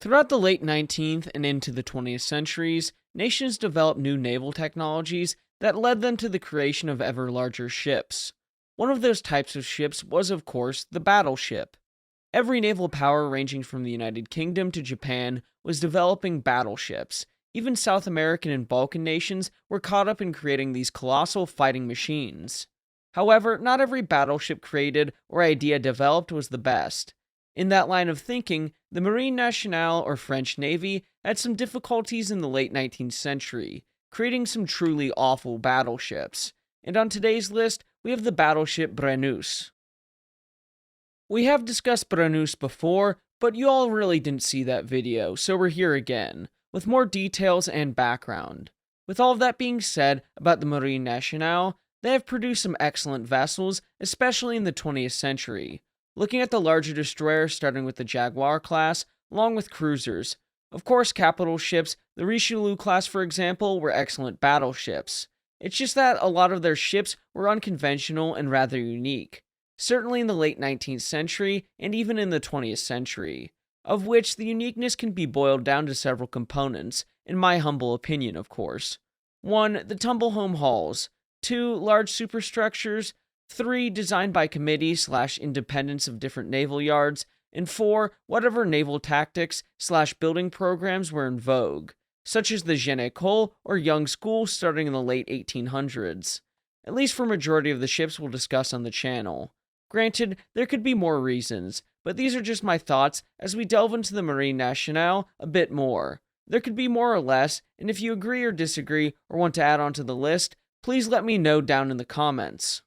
Throughout the late 19th and into the 20th centuries, nations developed new naval technologies that led them to the creation of ever larger ships. One of those types of ships was, of course, the battleship. Every naval power ranging from the United Kingdom to Japan was developing battleships. Even South American and Balkan nations were caught up in creating these colossal fighting machines. However, not every battleship created or idea developed was the best. In that line of thinking, the Marine Nationale or French Navy had some difficulties in the late 19th century, creating some truly awful battleships. And on today's list, we have the battleship Brennus. We have discussed Brennus before, but you all really didn't see that video, so we're here again, with more details and background. With all of that being said about the Marine Nationale, they have produced some excellent vessels, especially in the 20th century. Looking at the larger destroyers starting with the Jaguar class, along with cruisers. Of course, capital ships, the Richelieu class for example, were excellent battleships. It's just that a lot of their ships were unconventional and rather unique. Certainly in the late 19th century, and even in the 20th century. Of which the uniqueness can be boiled down to several components, in my humble opinion of course. 1. The tumble home hulls. 2. Large superstructures. 3. Designed by committee/independence of different naval yards. And 4. Whatever naval tactics/building programs were in vogue, such as the Jeune École or Young School starting in the late 1800s. At least for majority of the ships we'll discuss on the channel. Granted, there could be more reasons, but these are just my thoughts as we delve into the Marine Nationale a bit more. There could be more or less, and if you agree or disagree or want to add on to the list, please let me know down in the comments.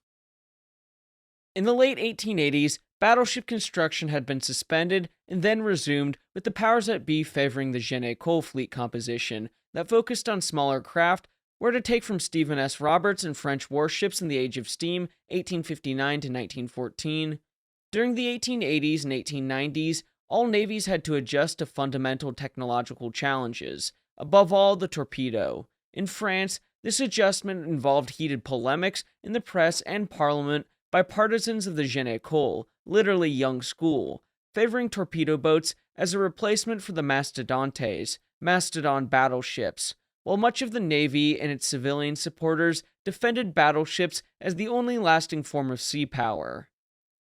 In the late 1880s, battleship construction had been suspended and then resumed, with the powers that be favoring the Jeune École fleet composition that focused on smaller craft, where to take from Stephen S. Roberts and French warships in the Age of Steam, 1859 to 1914. During the 1880s and 1890s, all navies had to adjust to fundamental technological challenges, above all the torpedo. In France, this adjustment involved heated polemics in the press and parliament by partisans of the Jeune École, literally young school, favoring torpedo boats as a replacement for the mastodontes, mastodon battleships, while much of the Navy and its civilian supporters defended battleships as the only lasting form of sea power.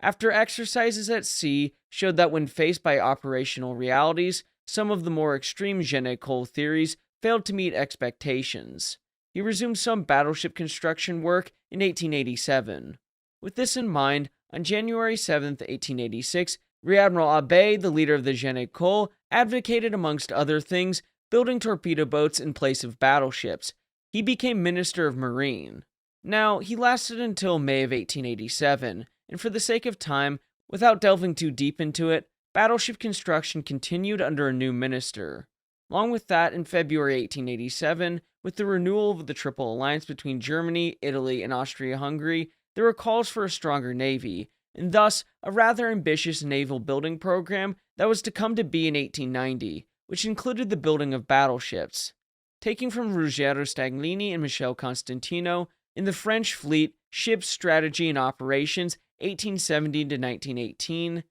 After exercises at sea showed that when faced by operational realities, some of the more extreme Jeune École theories failed to meet expectations. He resumed some battleship construction work in 1887. With this in mind, on January 7, 1886, Rear Admiral Abbé, the leader of the Jeune École, advocated amongst other things building torpedo boats in place of battleships. He became Minister of Marine. Now, he lasted until May of 1887, and for the sake of time, without delving too deep into it, battleship construction continued under a new minister. Along with that, in February 1887, with the renewal of the Triple Alliance between Germany, Italy, and Austria-Hungary, there were calls for a stronger navy, and thus a rather ambitious naval building program that was to come to be in 1890, which included the building of battleships. Taking from Ruggero Staglini and Michel Constantino, in the French fleet, Ships, Strategy, and Operations, 1870 to 1918.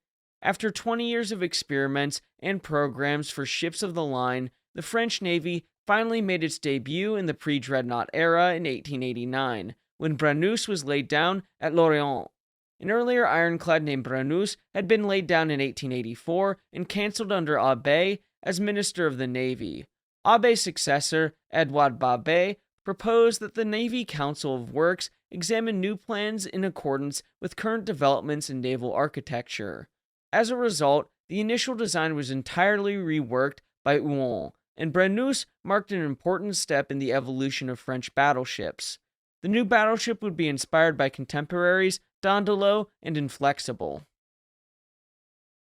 After 20 years of experiments and programs for ships of the line, the French Navy finally made its debut in the pre-dreadnought era in 1889, when Brennus was laid down at Lorient. An earlier ironclad named Brennus had been laid down in 1884 and cancelled under Abbé as Minister of the Navy. Abbé's successor, Edouard Babet, proposed that the Navy Council of Works examine new plans in accordance with current developments in naval architecture. As a result, the initial design was entirely reworked by Huon, and Brennus marked an important step in the evolution of French battleships. The new battleship would be inspired by contemporaries Dandelot and Inflexible.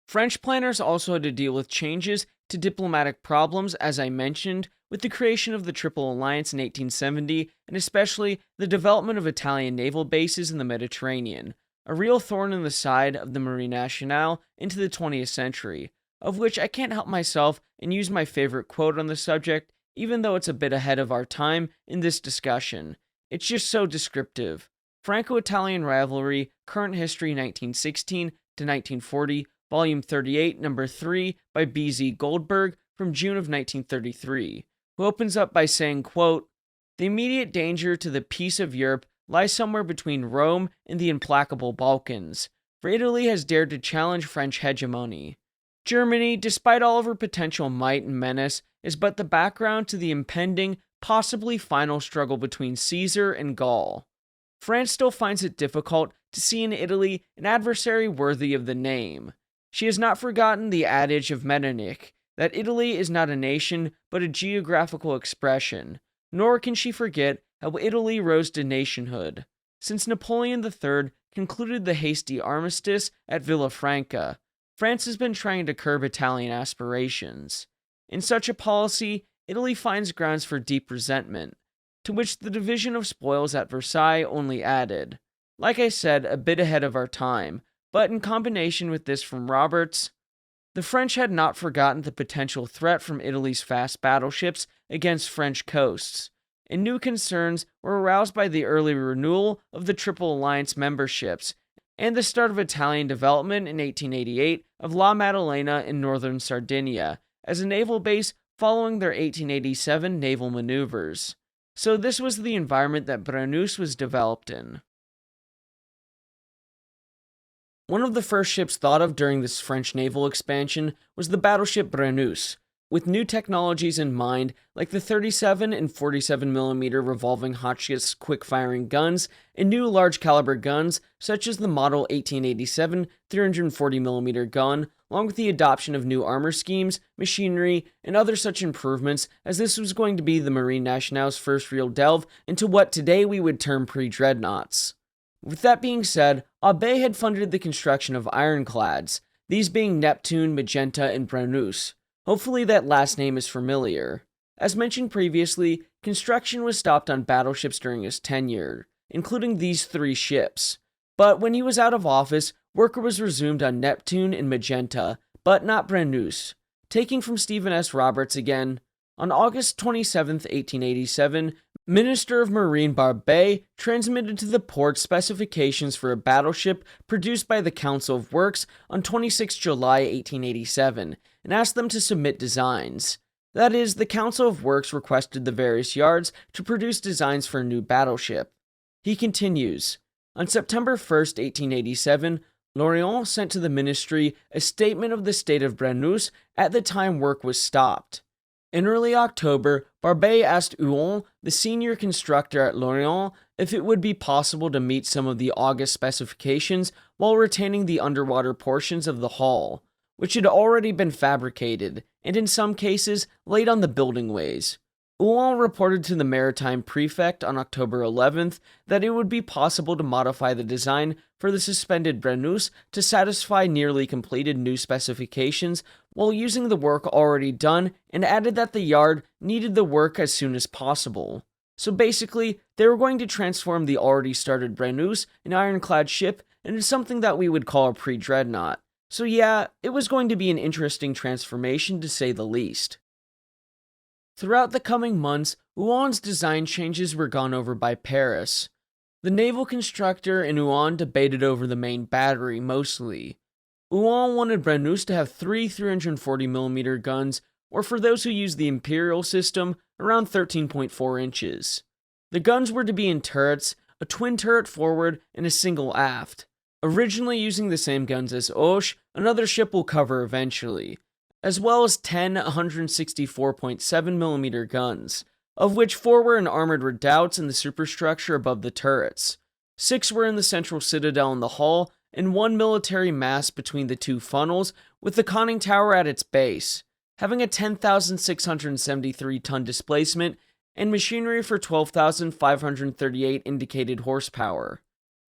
French planners also had to deal with changes to diplomatic problems, as I mentioned, with the creation of the Triple Alliance in 1870, and especially the development of Italian naval bases in the Mediterranean, a real thorn in the side of the Marine Nationale into the 20th century, of which I can't help myself and use my favorite quote on the subject, even though it's a bit ahead of our time in this discussion. It's just so descriptive. Franco-Italian rivalry, current history 1916 to 1940, Volume 38, Number 3, by B.Z. Goldberg from June of 1933, who opens up by saying, quote, "The immediate danger to the peace of Europe lies somewhere between Rome and the implacable Balkans, for Italy has dared to challenge French hegemony. Germany, despite all of her potential might and menace, is but the background to the impending, possibly final struggle between Caesar and Gaul. France still finds it difficult to see in Italy an adversary worthy of the name. She has not forgotten the adage of Metternich, that Italy is not a nation but a geographical expression, nor can she forget how Italy rose to nationhood. Since Napoleon III concluded the hasty armistice at Villafranca, France has been trying to curb Italian aspirations. In such a policy, Italy finds grounds for deep resentment, to which the division of spoils at Versailles only added. Like I said, a bit ahead of our time, but in combination with this from Roberts, the French had not forgotten the potential threat from Italy's fast battleships against French coasts, and new concerns were aroused by the early renewal of the Triple Alliance memberships and the start of Italian development in 1888 of La Maddalena in northern Sardinia as a naval base following their 1887 naval maneuvers. So this was the environment that Brennus was developed in. One of the first ships thought of during this French naval expansion was the battleship Brennus, with new technologies in mind like the 37 and 47mm revolving Hotchkiss quick-firing guns and new large-caliber guns such as the Model 1887 340mm gun, along with the adoption of new armor schemes, machinery, and other such improvements, as this was going to be the Marine Nationale's first real delve into what today we would term pre-dreadnoughts. With that being said, Aubé had funded the construction of ironclads, these being Neptune, Magenta, and Brennus. Hopefully that last name is familiar. As mentioned previously, construction was stopped on battleships during his tenure, including these 3 ships. But when he was out of office, work was resumed on Neptune and Magenta, but not Brennus. Taking from Stephen S. Roberts again, on August 27, 1887, Minister of Marine Barbé transmitted to the port specifications for a battleship produced by the Council of Works on 26 July 1887, and asked them to submit designs. That is, the Council of Works requested the various yards to produce designs for a new battleship. He continues, on September 1, 1887, Lorient sent to the ministry a statement of the state of Brennus at the time work was stopped. In early October, Barbé asked Huon, the senior constructor at Lorient, if it would be possible to meet some of the August specifications while retaining the underwater portions of the hull, which had already been fabricated, and in some cases, laid on the building ways. Huon reported to the maritime prefect on October 11th that it would be possible to modify the design for the suspended Brennus to satisfy nearly completed new specifications while using the work already done, and added that the yard needed the work as soon as possible. So basically, they were going to transform the already started Brennus, an ironclad ship, into something that we would call a pre-dreadnought. So yeah, it was going to be an interesting transformation to say the least. Throughout the coming months, Huon's design changes were gone over by Paris. The naval constructor and Huon debated over the main battery mostly. Huon wanted Brennus to have 3 340mm guns, or for those who use the Imperial system, around 13.4 inches. The guns were to be in turrets, a twin turret forward and a single aft, originally using the same guns as Hoche, another ship we'll cover eventually, as well as 10 164.7mm guns, of which 4 were in armored redoubts in the superstructure above the turrets. 6 were in the central citadel in the hull, and 1 military mast between the 2 funnels, with the conning tower at its base, having a 10,673-ton displacement and machinery for 12,538 indicated horsepower.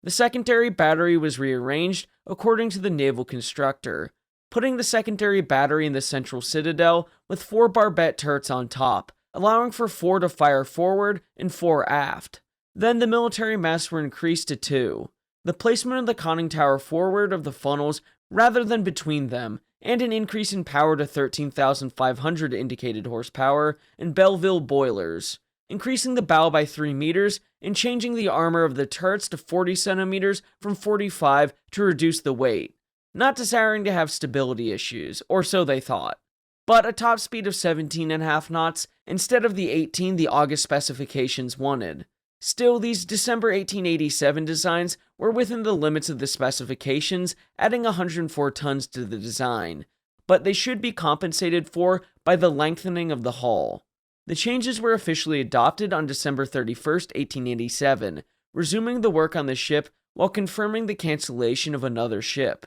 The secondary battery was rearranged according to the naval constructor, putting the secondary battery in the central citadel with 4 barbette turrets on top, allowing for 4 to fire forward and 4 aft. Then the military masts were increased to 2. The placement of the conning tower forward of the funnels rather than between them, and an increase in power to 13,500 indicated horsepower, and Belleville boilers, increasing the bow by 3 meters and changing the armor of the turrets to 40 centimeters from 45 to reduce the weight. not desiring to have stability issues, or so they thought, but a top speed of 17.5 knots instead of the 18 the August specifications wanted. Still, these December 1887 designs were within the limits of the specifications, adding 104 tons to the design, but they should be compensated for by the lengthening of the hull. The changes were officially adopted on December 31st, 1887, resuming the work on the ship while confirming the cancellation of another ship.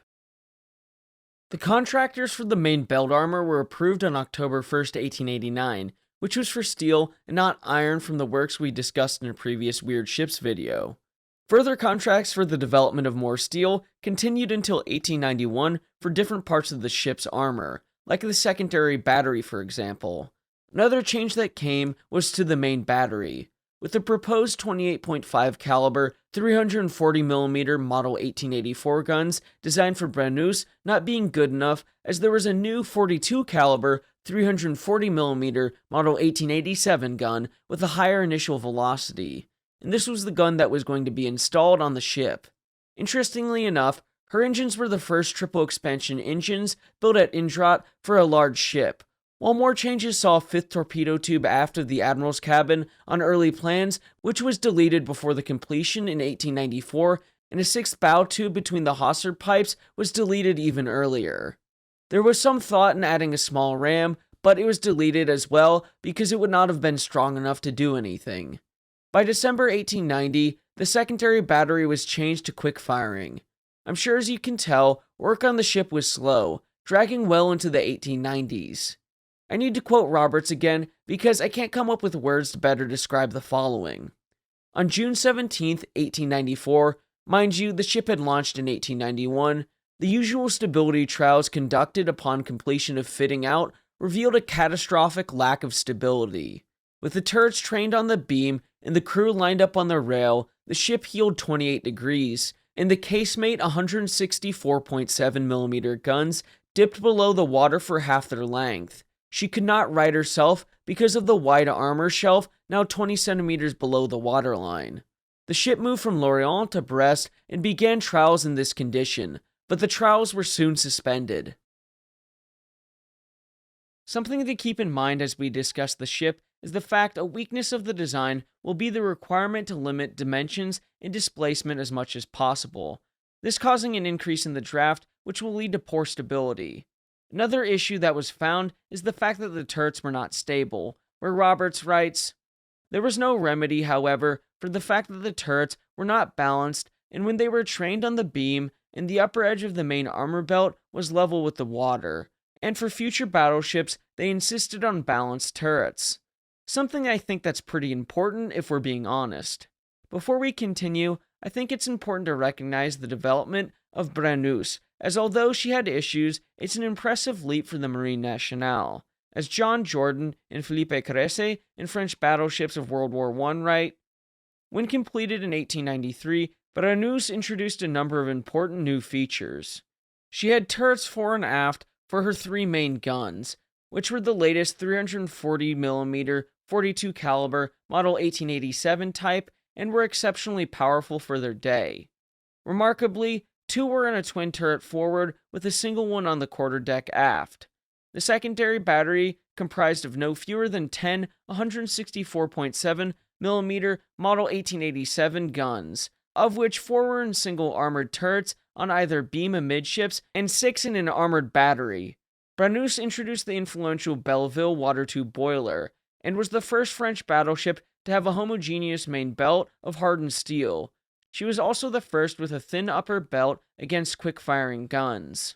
The contractors for the main belt armor were approved on October 1st, 1889, which was for steel and not iron from the works we discussed in a previous Weird Ships video. Further contracts for the development of more steel continued until 1891 for different parts of the ship's armor, like the secondary battery for example. Another change that came was to the main battery, with the proposed 28.5 caliber 340mm Model 1884 guns designed for Brennus not being good enough, as there was a new 42 caliber 340mm Model 1887 gun with a higher initial velocity, and this was the gun that was going to be installed on the ship. Interestingly enough, her engines were the first triple expansion engines built at Indraut for a large ship. While more changes saw a fifth torpedo tube aft of the admiral's cabin on early plans, which was deleted before the completion in 1894, and a sixth bow tube between the hawser pipes was deleted even earlier. There was some thought in adding a small ram, but it was deleted as well because it would not have been strong enough to do anything. By December 1890, the secondary battery was changed to quick firing. I'm sure as you can tell, work on the ship was slow, dragging well into the 1890s. I need to quote Roberts again because I can't come up with words to better describe the following. On June 17, 1894, mind you, the ship had launched in 1891, the usual stability trials conducted upon completion of fitting out revealed a catastrophic lack of stability. With the turrets trained on the beam and the crew lined up on the rail, the ship heeled 28 degrees, and the casemate 164.7mm guns dipped below the water for half their length. She could not right herself because of the wide armor shelf now 20 centimeters below the waterline. The ship moved from Lorient to Brest and began trials in this condition, but the trials were soon suspended. Something to keep in mind as we discuss the ship is the fact a weakness of the design will be the requirement to limit dimensions and displacement as much as possible, this causing an increase in the draft, which will lead to poor stability. Another issue that was found is the fact that the turrets were not stable, where Roberts writes, "There was no remedy, however, for the fact that the turrets were not balanced, and when they were trained on the beam, and the upper edge of the main armor belt was level with the water, and for future battleships, they insisted on balanced turrets." Something I think that's pretty important if we're being honest. Before we continue, I think it's important to recognize the development of Brennus, as although she had issues, it's an impressive leap for the Marine Nationale. As John Jordan and Philippe Cressy in French battleships of World War I write, when completed in 1893, Brennus introduced a number of important new features. She had turrets fore and aft for her three main guns, which were the latest 340mm 42 caliber Model 1887 type and were exceptionally powerful for their day. Remarkably, two were in a twin turret forward with a single one on the quarterdeck aft. The secondary battery comprised of no fewer than 10 164.7mm Model 1887 guns, of which 4 were in single armored turrets on either beam amidships and 6 in an armored battery. Brennus introduced the influential Belleville water tube boiler, and was the first French battleship to have a homogeneous main belt of hardened steel. She was also the first with a thin upper belt against quick-firing guns.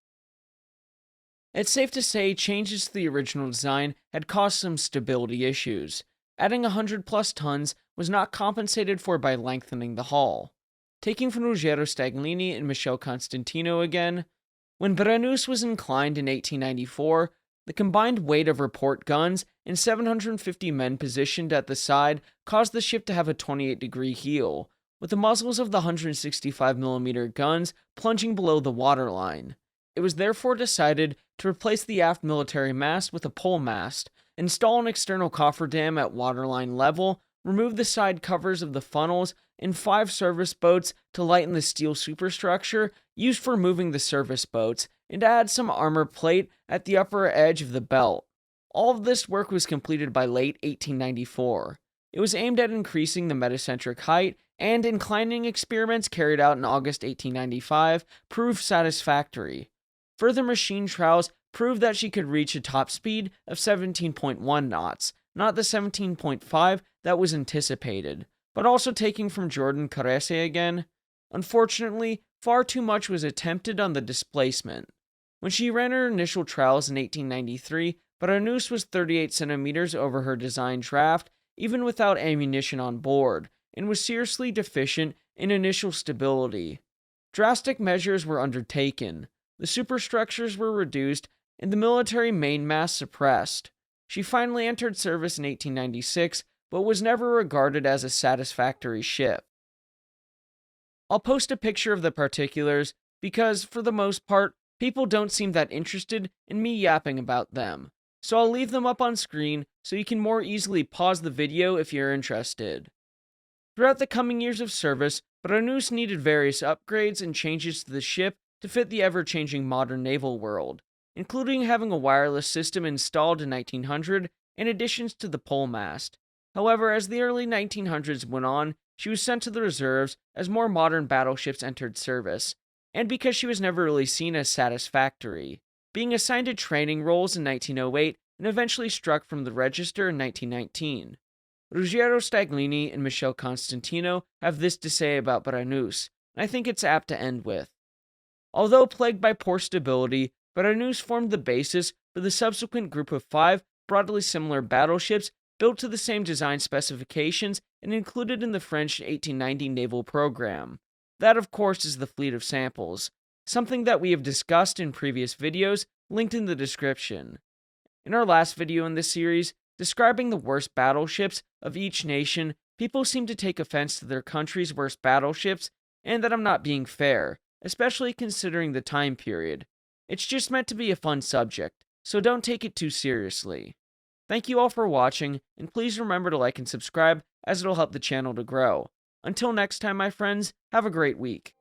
It's safe to say changes to the original design had caused some stability issues. Adding 100+ tons was not compensated for by lengthening the hull. Taking from Ruggero Staglini and Michel Constantino again, when Brennus was inclined in 1894, the combined weight of report guns and 750 men positioned at the side caused the ship to have a 28-degree heel, with the muzzles of the 165mm guns plunging below the waterline. It was therefore decided to replace the aft military mast with a pole mast, install an external cofferdam at waterline level, remove the side covers of the funnels, and 5 service boats to lighten the steel superstructure used for moving the service boats, and add some armor plate at the upper edge of the belt. All of this work was completed by late 1894. It was aimed at increasing the metacentric height, and inclining experiments carried out in August 1895 proved satisfactory. Further machine trials proved that she could reach a top speed of 17.1 knots, not the 17.5 that was anticipated, but also taking from Jordan Caresse again. Unfortunately, far too much was attempted on the displacement. When she ran her initial trials in 1893, Brennus was 38 centimeters over her design draft, even without ammunition on board, and was seriously deficient in initial stability. Drastic measures were undertaken. The superstructures were reduced, and the military mainmast suppressed. She finally entered service in 1896, but was never regarded as a satisfactory ship. I'll post a picture of the particulars because, for the most part, people don't seem that interested in me yapping about them, so I'll leave them up on screen so you can more easily pause the video if you're interested. Throughout the coming years of service, Brennus needed various upgrades and changes to the ship to fit the ever-changing modern naval world, including having a wireless system installed in 1900 and additions to the pole mast. However, as the early 1900s went on, she was sent to the reserves as more modern battleships entered service, and because she was never really seen as satisfactory, being assigned to training roles in 1908 and eventually struck from the register in 1919. Ruggiero Staglini and Michele Constantino have this to say about Brennus, and I think it's apt to end with. Although plagued by poor stability, Brennus formed the basis for the subsequent group of 5 broadly similar battleships built to the same design specifications and included in the French 1890 naval program. That, of course, is the fleet of samples, something that we have discussed in previous videos, linked in the description. In our last video in this series, describing the worst battleships of each nation, people seem to take offense to their country's worst battleships, and that I'm not being fair, especially considering the time period. It's just meant to be a fun subject, so don't take it too seriously. Thank you all for watching, and please remember to like and subscribe, as it'll help the channel to grow. Until next time, my friends, have a great week.